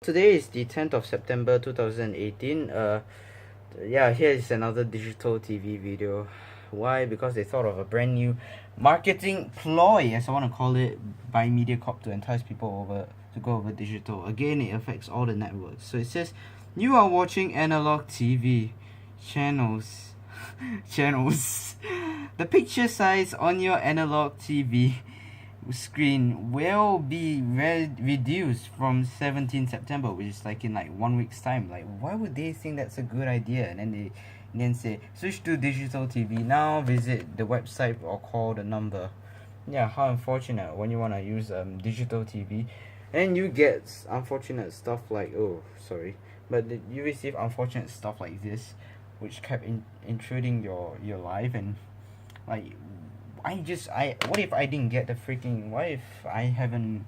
Today is the 10th of September 2018. Yeah, here is another digital TV video. Why? Because they thought of a brand new marketing ploy, as I want to call it, by Mediacorp to entice people over to go over digital. Again, it affects all the networks. So it says, you are watching analog TV channels. channels. The picture size on your analog TV screen will be reduced from 17 September, which is like in like 1 week's time. Like, why would they think that's a good idea? And then say switch to digital TV now. Visit the website or call the number. Yeah, how unfortunate when you wanna use digital TV, and you get unfortunate stuff like you receive unfortunate stuff like this, which kept intruding your life. And like, what if I didn't get the freaking, what if I haven't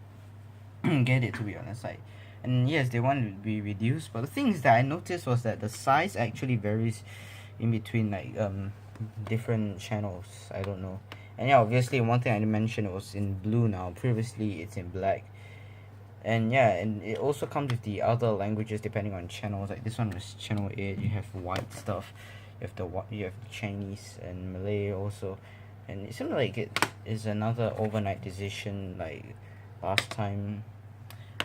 get it, to be honest. Like, and yes, they want it to be reduced, but the things that I noticed was that the size actually varies in between like different channels. I don't know. And yeah, obviously one thing I didn't mention, it was in blue now. Previously it's in black. And yeah, and it also comes with the other languages depending on channels. Like this one was channel 8. You have white stuff, you have Chinese and Malay also. And it seems like it is another overnight decision like last time.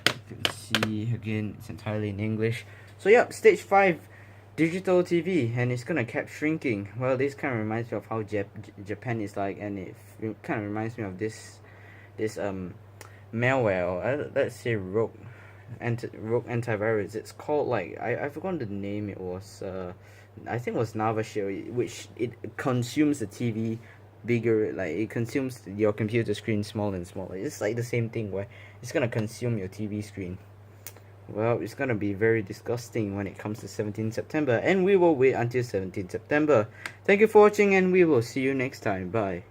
You can see again, it's entirely in English. So yep, stage 5 digital TV, and it's gonna keep shrinking. Well, this kind of reminds me of how Japan is like, and it kind of reminds me of this malware, or let's say rogue antivirus. It's called, like, I forgot the name. It was I think it was Navashell, which it consumes the TV bigger, like it consumes your computer screen smaller and smaller. It's like the same thing where it's gonna consume your TV screen. Well, it's gonna be very disgusting when it comes to 17 September, and we will wait until 17 September. Thank you for watching, and we will see you next time. Bye.